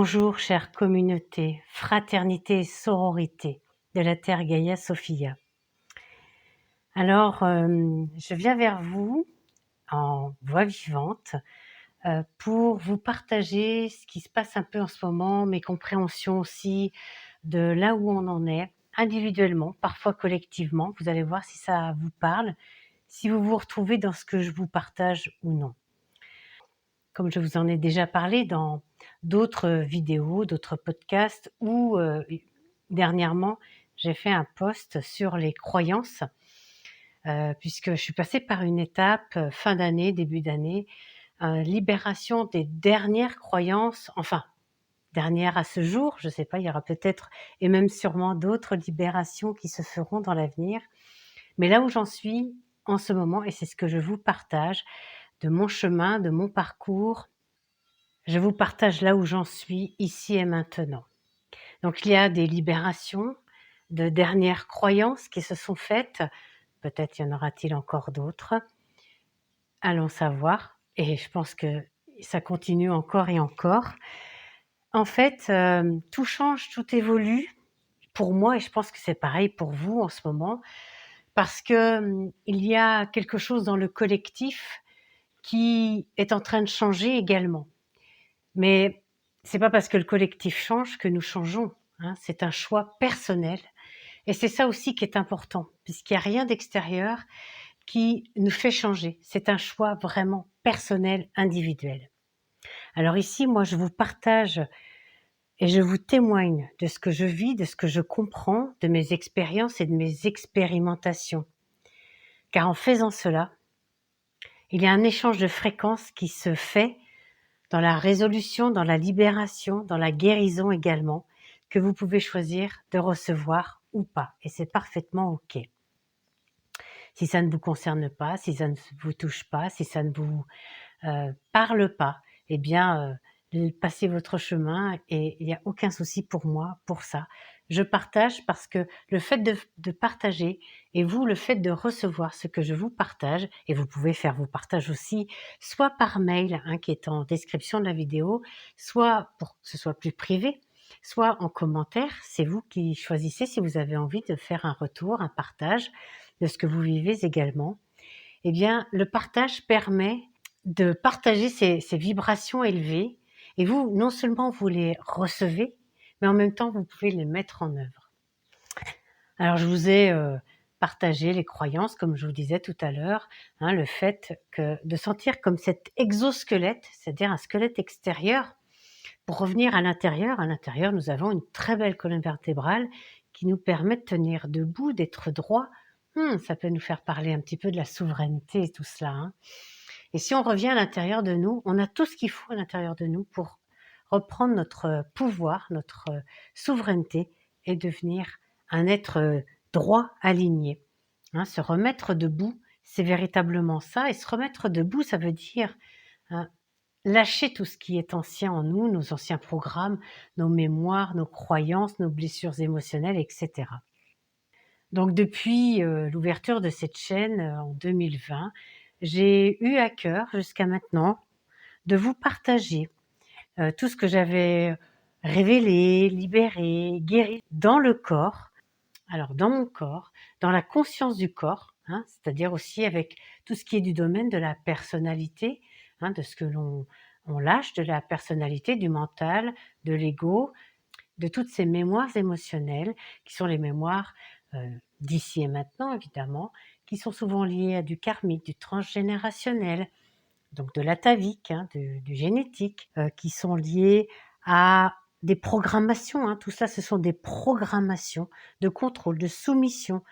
Bonjour chère communauté, fraternité et sororité de la Terre Gaïa Sophia. Alors, je viens vers vous en voix vivante pour vous partager ce qui se passe un peu en ce moment, mes compréhensions aussi de là où on en est, individuellement, parfois collectivement. Vous allez voir si ça vous parle, si vous vous retrouvez dans ce que je vous partage ou non. Comme je vous en ai déjà parlé dans d'autres vidéos, d'autres podcasts ou dernièrement, j'ai fait un post sur les croyances, puisque je suis passée par une étape, fin d'année, début d'année, libération des dernières croyances, enfin, dernières à ce jour, je ne sais pas, il y aura peut-être et même sûrement d'autres libérations qui se feront dans l'avenir. Mais là où j'en suis en ce moment, et c'est ce que je vous partage, de mon chemin, de mon parcours, je vous partage là où j'en suis, ici et maintenant. Donc il y a des libérations de dernières croyances qui se sont faites. Peut-être y en aura-t-il encore d'autres. Allons savoir. Et je pense que ça continue encore et encore. En fait, tout change, tout évolue pour moi et je pense que c'est pareil pour vous en ce moment. Parce que il y a quelque chose dans le collectif qui est en train de changer également. Mais c'est pas parce que le collectif change que nous changeons, hein. C'est un choix personnel et c'est ça aussi qui est important, puisqu'il y a rien d'extérieur qui nous fait changer. C'est un choix vraiment personnel, individuel. Alors ici, moi, je vous partage et je vous témoigne de ce que je vis, de ce que je comprends, de mes expériences et de mes expérimentations. Car en faisant cela, il y a un échange de fréquences qui se fait dans la résolution, dans la libération, dans la guérison également, que vous pouvez choisir de recevoir ou pas. Et c'est parfaitement OK. Si ça ne vous concerne pas, si ça ne vous touche pas, si ça ne vous parle pas, eh bien, passez votre chemin et il n'y a aucun souci pour moi pour ça. Je partage parce que le fait de partager et vous, le fait de recevoir ce que je vous partage, et vous pouvez faire vos partages aussi, soit par mail, hein, qui est en description de la vidéo, soit pour que ce soit plus privé, soit en commentaire. C'est vous qui choisissez si vous avez envie de faire un retour, un partage de ce que vous vivez également. Eh bien, le partage permet de partager ces vibrations élevées et vous, non seulement vous les recevez, mais en même temps, vous pouvez les mettre en œuvre. Alors, je vous ai partagé les croyances, comme je vous disais tout à l'heure, hein, le fait de sentir comme cet exosquelette, c'est-à-dire un squelette extérieur, pour revenir à l'intérieur, nous avons une très belle colonne vertébrale qui nous permet de tenir debout, d'être droit. Ça peut nous faire parler un petit peu de la souveraineté et tout cela, hein. Et si on revient à l'intérieur de nous, on a tout ce qu'il faut à l'intérieur de nous pour reprendre notre pouvoir, notre souveraineté et devenir un être droit, aligné, hein. Se remettre debout, c'est véritablement ça. Et se remettre debout, ça veut dire hein, lâcher tout ce qui est ancien en nous, nos anciens programmes, nos mémoires, nos croyances, nos blessures émotionnelles, etc. Donc depuis l'ouverture de cette chaîne en 2020, j'ai eu à cœur jusqu'à maintenant de vous partager tout ce que j'avais révélé, libéré, guéri dans le corps. Alors dans mon corps, dans la conscience du corps, hein, c'est-à-dire aussi avec tout ce qui est du domaine de la personnalité, hein, de ce que on lâche, de la personnalité, du mental, de l'ego, de toutes ces mémoires émotionnelles qui sont les mémoires d'ici et maintenant évidemment, qui sont souvent liées à du karmique, du transgénérationnel, donc de l'atavique, hein, du génétique, qui sont liées à des programmations, hein. Tout ça, ce sont des programmations de contrôle, de soumission,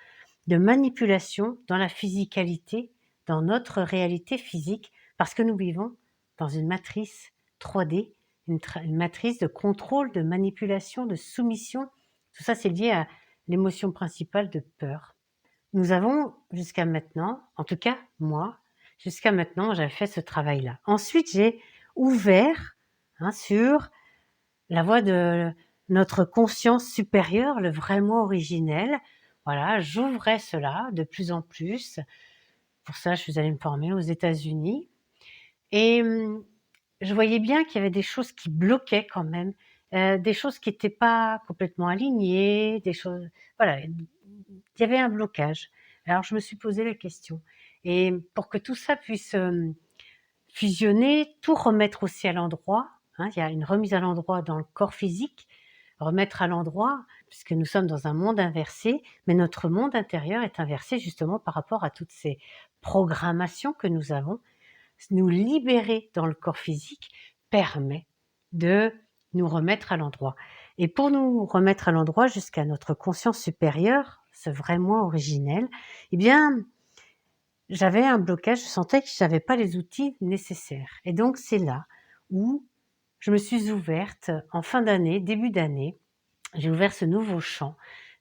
de manipulation dans la physicalité, dans notre réalité physique, parce que nous vivons dans une matrice 3D, une matrice de contrôle, de manipulation, de soumission. Tout ça, c'est lié à l'émotion principale de peur. Nous avons jusqu'à maintenant, en tout cas moi, jusqu'à maintenant, j'avais fait ce travail-là. Ensuite, j'ai ouvert hein, sur la voie de notre conscience supérieure, le vrai moi originel. Voilà, j'ouvrais cela de plus en plus. Pour ça, je suis allée me former aux États-Unis. Et je voyais bien qu'il y avait des choses qui bloquaient quand même des choses qui étaient pas complètement alignées, des choses voilà, il y avait un blocage. Alors je me suis posé la question et pour que tout ça puisse, fusionner, tout remettre aussi à l'endroit, hein, il y a une remise à l'endroit dans le corps physique, remettre à l'endroit, puisque nous sommes dans un monde inversé, mais notre monde intérieur est inversé justement par rapport à toutes ces programmations que nous avons. Nous libérer dans le corps physique permet de nous remettre à l'endroit. Et pour nous remettre à l'endroit jusqu'à notre conscience supérieure, ce vrai moi originel, eh bien, j'avais un blocage, je sentais que je n'avais pas les outils nécessaires. Et donc c'est là où je me suis ouverte en fin d'année, début d'année, j'ai ouvert ce nouveau champ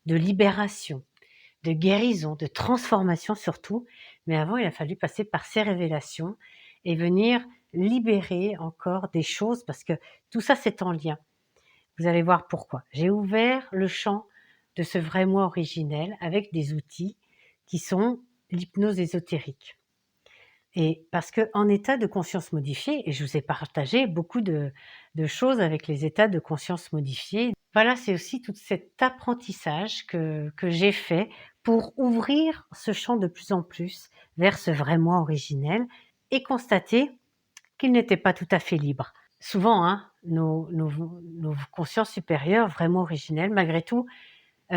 de libération, de guérison, de transformation surtout. Mais avant, il a fallu passer par ces révélations et venir libérer encore des choses parce que tout ça, c'est en lien. Vous allez voir pourquoi. J'ai ouvert le champ de ce vrai moi originel avec des outils qui sont l'hypnose ésotérique. Et parce qu'en état de conscience modifié, et je vous ai partagé beaucoup de choses avec les états de conscience modifiés, voilà, c'est aussi tout cet apprentissage que j'ai fait pour ouvrir ce champ de plus en plus vers ce vrai moi originel et constater qu'il n'était pas tout à fait libre. Souvent, hein, nos consciences supérieures, vraiment originelles, malgré tout,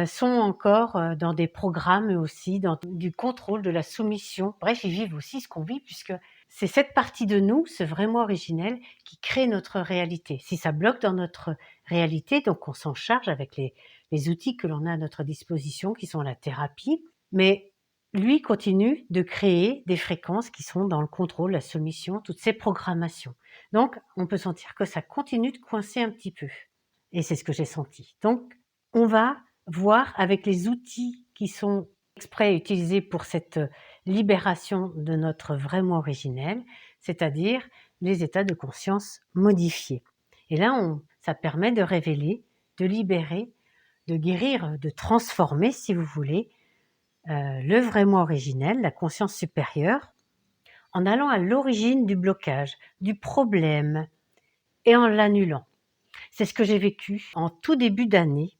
sont encore, dans des programmes eux aussi, dans du contrôle, de la soumission. Bref, ils vivent aussi ce qu'on vit puisque c'est cette partie de nous, ce vrai moi originel, qui crée notre réalité. Si ça bloque dans notre réalité, donc on s'en charge avec les outils que l'on a à notre disposition, qui sont la thérapie, mais lui continue de créer des fréquences qui sont dans le contrôle, la soumission, toutes ces programmations. Donc on peut sentir que ça continue de coincer un petit peu et c'est ce que j'ai senti. Donc on va voir avec les outils qui sont exprès utilisés pour cette libération de notre vrai moi originel, c'est-à-dire les états de conscience modifiés. Et là, ça permet de révéler, de libérer, de guérir, de transformer, si vous voulez, le vrai moi originel, la conscience supérieure, en allant à l'origine du blocage, du problème, et en l'annulant. C'est ce que j'ai vécu en tout début d'année.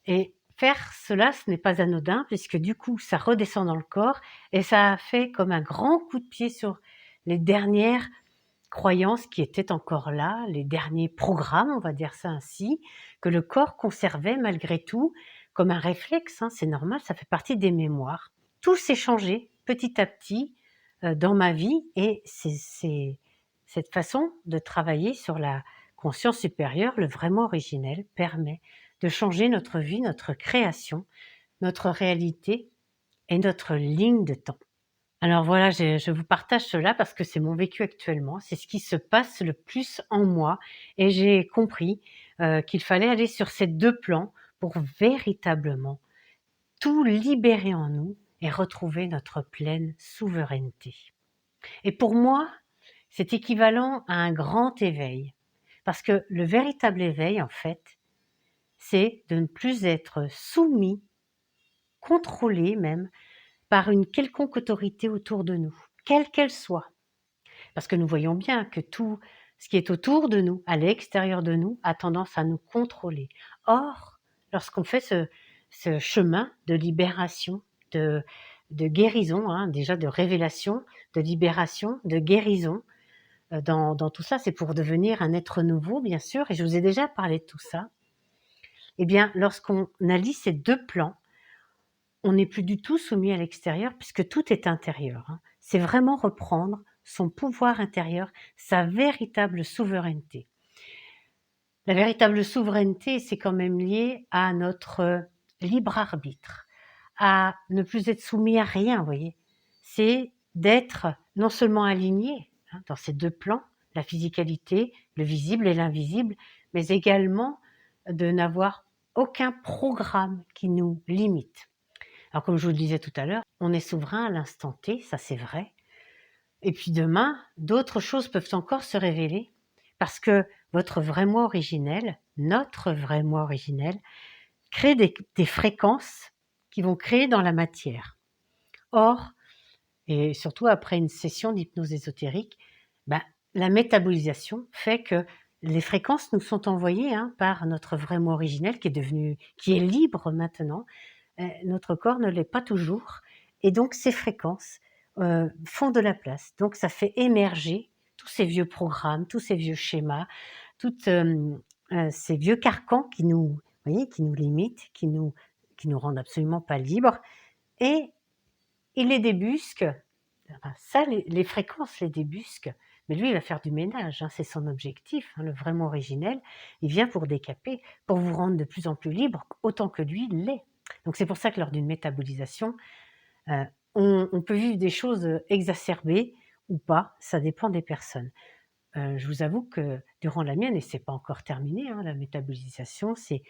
Et faire cela, ce n'est pas anodin puisque du coup, ça redescend dans le corps et ça a fait comme un grand coup de pied sur les dernières croyances qui étaient encore là, les derniers programmes, on va dire ça ainsi, que le corps conservait malgré tout comme un réflexe, hein, c'est normal, ça fait partie des mémoires. Tout s'est changé petit à petit dans ma vie et c'est cette façon de travailler sur la conscience supérieure, le vraiment originel, permet de changer notre vie, notre création, notre réalité et notre ligne de temps. Alors voilà, je vous partage cela parce que c'est mon vécu actuellement, c'est ce qui se passe le plus en moi et j'ai compris qu'il fallait aller sur ces deux plans pour véritablement tout libérer en nous et retrouver notre pleine souveraineté. Et pour moi, c'est équivalent à un grand éveil parce que le véritable éveil, en fait, c'est de ne plus être soumis, contrôlé même, par une quelconque autorité autour de nous, quelle qu'elle soit. Parce que nous voyons bien que tout ce qui est autour de nous, à l'extérieur de nous, a tendance à nous contrôler. Or, lorsqu'on fait ce chemin de libération, de guérison, hein, déjà de révélation, de libération, de guérison, dans tout ça, c'est pour devenir un être nouveau, bien sûr, et je vous ai déjà parlé de tout ça. Eh bien, lorsqu'on allie ces deux plans, on n'est plus du tout soumis à l'extérieur puisque tout est intérieur, hein. C'est vraiment reprendre son pouvoir intérieur, sa véritable souveraineté. La véritable souveraineté, c'est quand même lié à notre libre arbitre, à ne plus être soumis à rien, vous voyez. C'est d'être non seulement aligné, hein, dans ces deux plans, la physicalité, le visible et l'invisible, mais également de n'avoir aucun programme qui nous limite. Alors comme je vous le disais tout à l'heure, on est souverain à l'instant T, ça c'est vrai. Et puis demain, d'autres choses peuvent encore se révéler parce que votre vrai moi originel, notre vrai moi originel, crée des fréquences qui vont créer dans la matière. Or, et surtout après une session d'hypnose ésotérique, ben, la métabolisation fait que les fréquences nous sont envoyées, hein, par notre vrai moi originel qui est libre maintenant. Notre corps ne l'est pas toujours et donc ces fréquences, font de la place. Donc ça fait émerger tous ces vieux programmes, tous ces vieux schémas, toutes, ces vieux carcans qui nous vous voyez, qui nous limitent, qui nous rendent absolument pas libres et il les débusque. Enfin ça, les fréquences les débusquent, mais lui, il va faire du ménage, hein, c'est son objectif, hein, le vraiment originel. Il vient pour décaper, pour vous rendre de plus en plus libre, autant que lui l'est. Donc c'est pour ça que lors d'une métabolisation, heu, on peut vivre des choses, exacerbées ou pas, ça dépend des personnes. Je vous avoue que durant la mienne et c'est pas encore terminé, hein, la métabolisation, c'est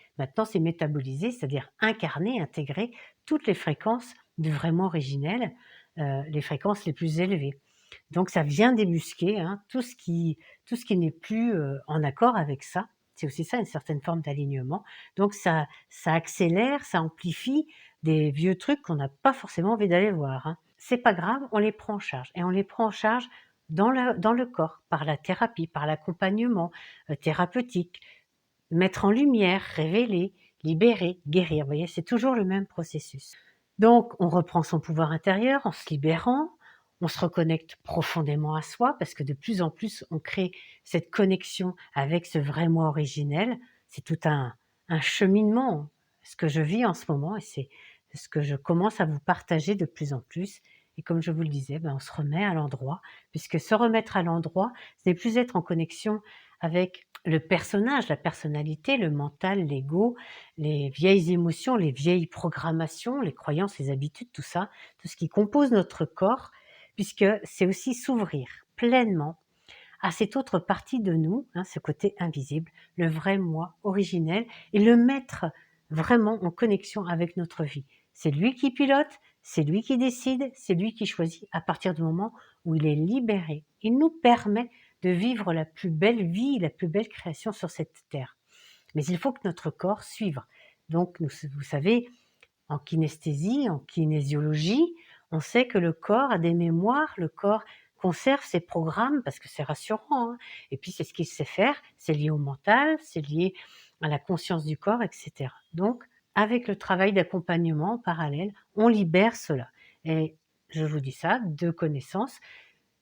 métaboliser, c'est-à-dire incarner, intégrer toutes les fréquences du vraiment originel, les fréquences les plus élevées. Donc ça vient débusquer, hein, tout ce qui n'est plus, en accord avec ça. C'est aussi ça, une certaine forme d'alignement. Donc ça accélère, ça amplifie des vieux trucs qu'on n'a pas forcément envie d'aller voir, hein. C'est pas grave, on les prend en charge et on les prend en charge dans le corps, par la thérapie, par l'accompagnement, thérapeutique. Mettre en lumière, révéler, libérer, guérir, vous voyez? C'est toujours le même processus. Donc on reprend son pouvoir intérieur en se libérant, on se reconnecte profondément à soi parce que de plus en plus on crée cette connexion avec ce vrai moi originel. C'est tout un cheminement, ce que je vis en ce moment et c'est ce que je commence à vous partager de plus en plus et comme je vous le disais, on se remet à l'endroit puisque se remettre à l'endroit, ce n'est plus être en connexion avec le personnage, la personnalité, le mental, l'ego, les vieilles émotions, les vieilles programmations, les croyances, les habitudes, tout ça, tout ce qui compose notre corps, puisque c'est aussi s'ouvrir pleinement à cette autre partie de nous, hein, ce côté invisible, le vrai moi originel, et le mettre vraiment en connexion avec notre vie. C'est lui qui pilote, c'est lui qui décide, c'est lui qui choisit à partir du moment où il est libéré. Il nous permet de vivre la plus belle vie, la plus belle création sur cette terre. Mais il faut que notre corps suive. Donc, vous savez, en kinesthésie, en kinésiologie, on sait que le corps a des mémoires, le corps conserve ses programmes parce que c'est rassurant, hein. Et puis c'est ce qu'il sait faire, c'est lié au mental, c'est lié à la conscience du corps, etc. Donc, avec le travail d'accompagnement en parallèle, on libère cela. Et je vous dis ça de connaissance.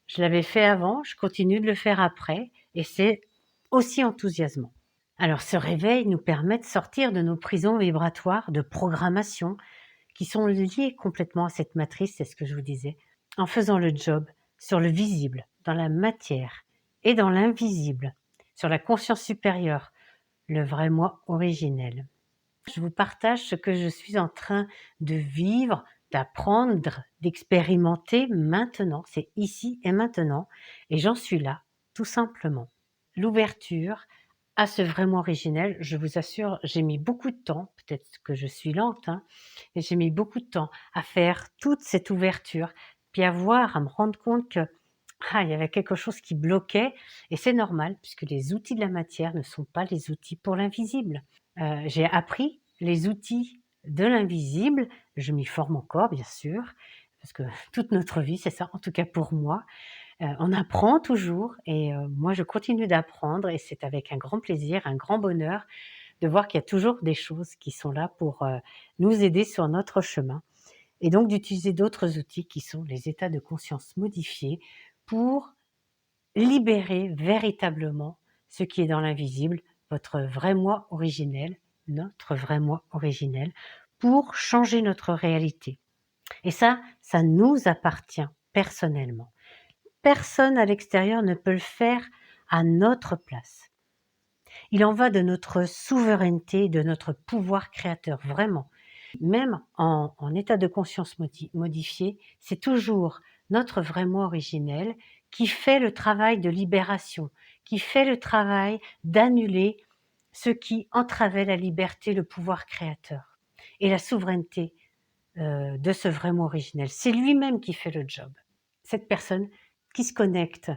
Je l'avais fait avant, je continue de le faire après, et c'est aussi enthousiasmant. Alors ce réveil nous permet de sortir de nos prisons vibratoires de programmation qui sont liées complètement à cette matrice, c'est ce que je vous disais, en faisant le job sur le visible, dans la matière et dans l'invisible, sur la conscience supérieure, le vrai moi originel. Je vous partage ce que je suis en train de vivre, d'apprendre, d'expérimenter maintenant, c'est ici et maintenant, et j'en suis là, tout simplement. L'ouverture à ce vraiment originel, je vous assure, j'ai mis beaucoup de temps, peut-être que je suis lente, hein, mais j'ai mis beaucoup de temps à faire toute cette ouverture, puis à voir, à me rendre compte que il y avait quelque chose qui bloquait et c'est normal puisque les outils de la matière ne sont pas les outils pour l'invisible. J'ai appris les outils de l'invisible, je m'y forme encore bien sûr, parce que toute notre vie c'est ça, en tout cas pour moi. On apprend toujours et moi je continue d'apprendre et c'est avec un grand plaisir, un grand bonheur de voir qu'il y a toujours des choses qui sont là pour, nous aider sur notre chemin et donc d'utiliser d'autres outils qui sont les états de conscience modifiés pour libérer véritablement ce qui est dans l'invisible, votre vrai moi originel, notre vrai moi originel, pour changer notre réalité. Et ça nous appartient personnellement. Personne à l'extérieur ne peut le faire à notre place. Il en va de notre souveraineté, de notre pouvoir créateur, vraiment. Même en état de conscience modifié, c'est toujours notre vrai moi originel qui fait le travail de libération, qui fait le travail d'annuler ce qui entravait la liberté, le pouvoir créateur et la souveraineté de ce vrai moi originel. C'est lui-même qui fait le job. Cette personne qui se connecte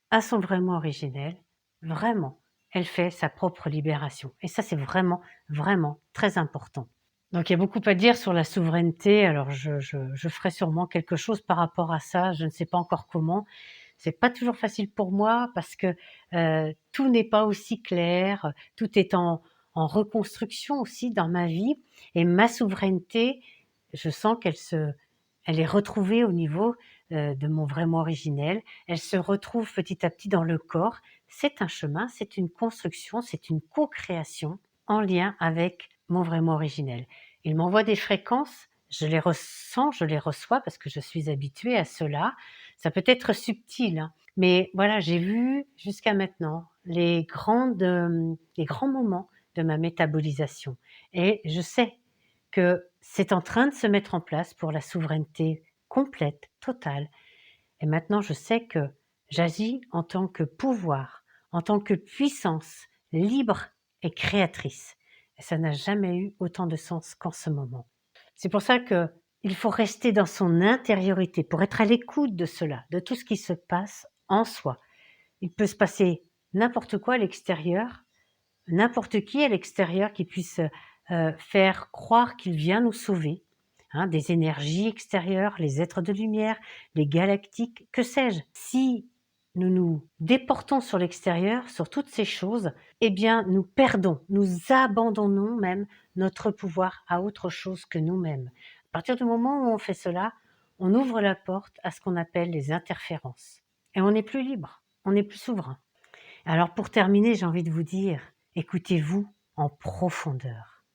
à son vrai moi originel, vraiment, elle fait sa propre libération. Et ça, c'est vraiment, vraiment très important. Donc il y a beaucoup à dire sur la souveraineté. Alors je ferai sûrement quelque chose par rapport à ça, je ne sais pas encore comment. C'est pas toujours facile pour moi parce que, tout n'est pas aussi clair, tout est en reconstruction aussi dans ma vie et ma souveraineté, je sens elle est retrouvée au niveau, de mon vrai moi originel. Elle se retrouve petit à petit dans le corps. C'est un chemin, c'est une construction, c'est une co-création en lien avec mon vrai moi originel. Il m'envoie des fréquences, je les ressens, je les reçois parce que je suis habituée à cela. Ça peut être subtil, hein, mais voilà, j'ai vu jusqu'à maintenant les grands moments de ma métabolisation et je sais que c'est en train de se mettre en place pour la souveraineté complète, totale. Et maintenant, je sais que j'agis en tant que pouvoir, en tant que puissance libre et créatrice. Et ça n'a jamais eu autant de sens qu'en ce moment. C'est pour ça que il faut rester dans son intériorité pour être à l'écoute de cela, de tout ce qui se passe en soi. Il peut se passer n'importe quoi à l'extérieur, n'importe qui à l'extérieur qui puisse faire croire qu'il vient nous sauver, hein, des énergies extérieures, les êtres de lumière, les galactiques, que sais-je. Si nous nous déportons sur l'extérieur, sur toutes ces choses, eh bien nous perdons, nous abandonnons même notre pouvoir à autre chose que nous-mêmes. À partir du moment où on fait cela, on ouvre la porte à ce qu'on appelle les interférences. Et on n'est plus libre, on n'est plus souverain. Alors pour terminer, j'ai envie de vous dire, écoutez-vous en profondeur.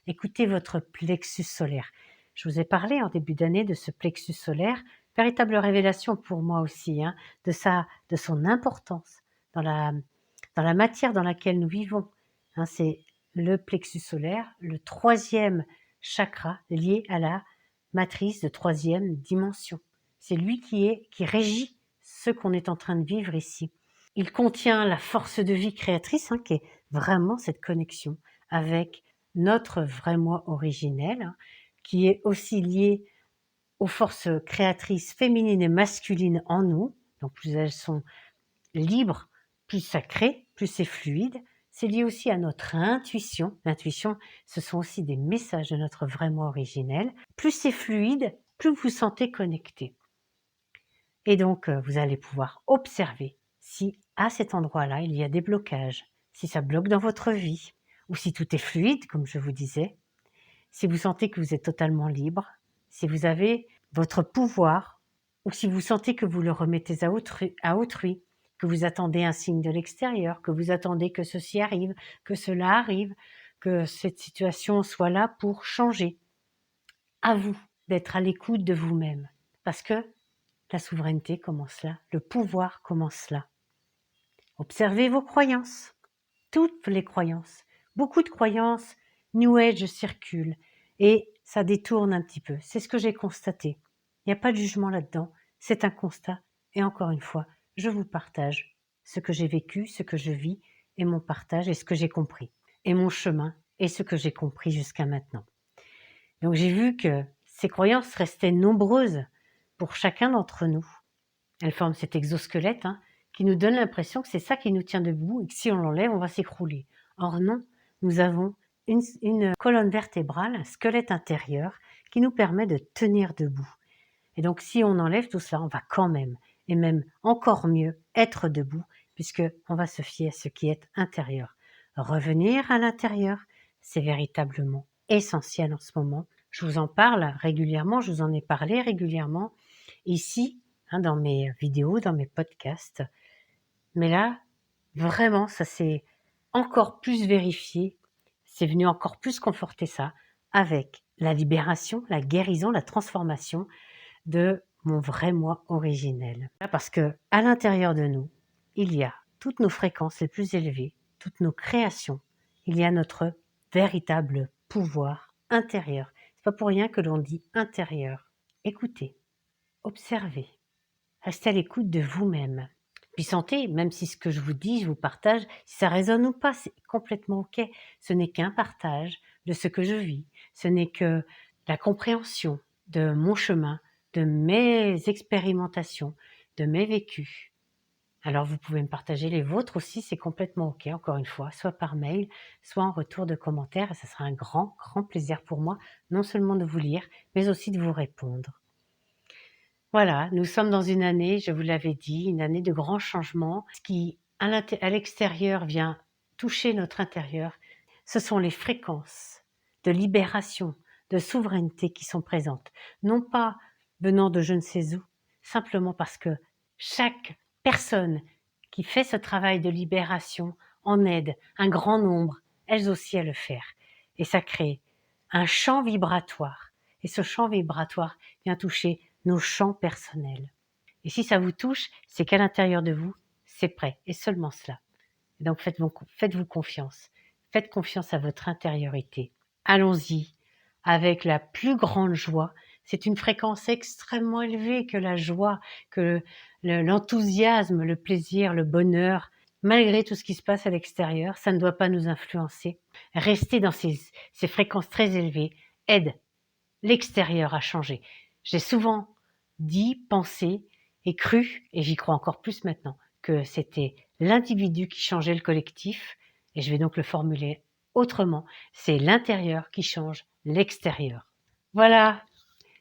Écoutez votre plexus solaire. Je vous ai parlé en début d'année de ce plexus solaire, véritable révélation pour moi aussi, hein, de son importance dans la matière dans laquelle nous vivons. Hein, c'est le plexus solaire, le troisième chakra lié à la matrice de troisième dimension. C'est lui qui régit ce qu'on est en train de vivre ici. Il contient la force de vie créatrice, hein, qui est vraiment cette connexion avec notre vrai moi originel, hein, qui est aussi lié aux forces créatrices féminines et masculines en nous. Donc plus elles sont libres, plus ça crée, plus c'est fluide. C'est lié aussi à notre intuition. L'intuition, ce sont aussi des messages de notre vrai moi originel. Plus c'est fluide, plus vous vous sentez connecté. Et donc, vous allez pouvoir observer si à cet endroit-là, il y a des blocages, si ça bloque dans votre vie, ou si tout est fluide, comme je vous disais, si vous sentez que vous êtes totalement libre, si vous avez votre pouvoir, ou si vous sentez que vous le remettez à autrui, que vous attendez un signe de l'extérieur, que vous attendez que ceci arrive, que cela arrive, que cette situation soit là pour changer. À vous d'être à l'écoute de vous-même. Parce que la souveraineté commence là, le pouvoir commence là. Observez vos croyances, toutes les croyances. Beaucoup de croyances New Age circulent et ça détourne un petit peu. C'est ce que j'ai constaté. Il n'y a pas de jugement là-dedans, c'est un constat. Et encore une fois, je vous partage ce que j'ai vécu, ce que je vis et mon partage et ce que j'ai compris. Et mon chemin et ce que j'ai compris jusqu'à maintenant. Donc j'ai vu que ces croyances restaient nombreuses pour chacun d'entre nous. Elles forment cet exosquelette, hein, qui nous donne l'impression que c'est ça qui nous tient debout et que si on l'enlève, on va s'écrouler. Or non, nous avons une colonne vertébrale, un squelette intérieur qui nous permet de tenir debout. Et donc si on enlève tout cela, on va quand même, et même encore mieux, être debout, puisqu'on va se fier à ce qui est intérieur. Revenir à l'intérieur, c'est véritablement essentiel en ce moment. Je vous en parle régulièrement, je vous en ai parlé régulièrement ici, hein, dans mes vidéos, dans mes podcasts. Mais là, vraiment, ça s'est encore plus vérifié, c'est venu encore plus conforter ça avec la libération, la guérison, la transformation de mon vrai moi originel. Parce que à l'intérieur de nous, il y a toutes nos fréquences les plus élevées, toutes nos créations. Il y a notre véritable pouvoir intérieur. C'est pas pour rien que l'on dit intérieur. Écoutez, observez, restez à l'écoute de vous-même. Puis sentez, même si ce que je vous dis, je vous partage, si ça résonne ou pas, c'est complètement ok. Ce n'est qu'un partage de ce que je vis. Ce n'est que la compréhension de mon chemin, de mes expérimentations, de mes vécus. Alors vous pouvez me partager les vôtres aussi, c'est complètement ok, encore une fois, soit par mail, soit en retour de commentaires, et ce sera un grand plaisir pour moi, non seulement de vous lire, mais aussi de vous répondre. Voilà, nous sommes dans une année, je vous l'avais dit, une année de grands changements. Ce qui, à l'extérieur, vient toucher notre intérieur, ce sont les fréquences de libération, de souveraineté qui sont présentes. Non pas venant de je ne sais où, simplement parce que chaque personne qui fait ce travail de libération en aide un grand nombre, elles aussi, à le faire. Et ça crée un champ vibratoire. Et ce champ vibratoire vient toucher nos champs personnels. Et si ça vous touche, c'est qu'à l'intérieur de vous, c'est prêt, et seulement cela. Et donc faites-vous confiance. Faites confiance à votre intériorité. Allons-y avec la plus grande joie. C'est une fréquence extrêmement élevée que la joie, que l'enthousiasme, le plaisir, le bonheur. Malgré tout ce qui se passe à l'extérieur, ça ne doit pas nous influencer. Rester dans ces fréquences très élevées aide l'extérieur à changer. J'ai souvent dit, pensé et cru, et j'y crois encore plus maintenant, que c'était l'individu qui changeait le collectif, et je vais donc le formuler autrement, c'est l'intérieur qui change l'extérieur. Voilà,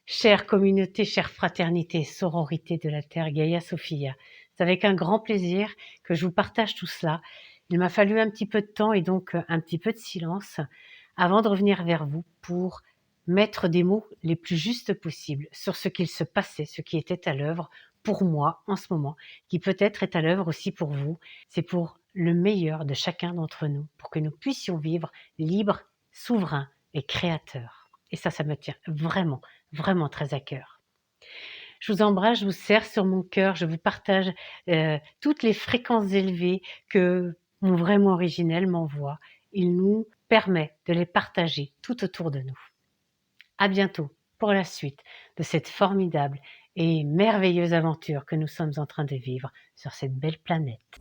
chère communauté, chère fraternité, sororité de la Terre Gaia Sophia, c'est avec un grand plaisir que je vous partage tout cela. Il m'a fallu un petit peu de temps et donc un petit peu de silence avant de revenir vers vous pour mettre des mots les plus justes possibles sur ce qu'il se passait, ce qui était à l'œuvre pour moi en ce moment, qui peut-être est à l'œuvre aussi pour vous. C'est pour le meilleur de chacun d'entre nous, pour que nous puissions vivre libres, souverains et créateurs. Et ça me tient vraiment, vraiment très à cœur. Je vous embrasse, je vous serre sur mon cœur, je vous partage toutes les fréquences élevées que mon vraiment originel m'envoie. Il nous permet de les partager tout autour de nous. À bientôt pour la suite de cette formidable et merveilleuse aventure que nous sommes en train de vivre sur cette belle planète.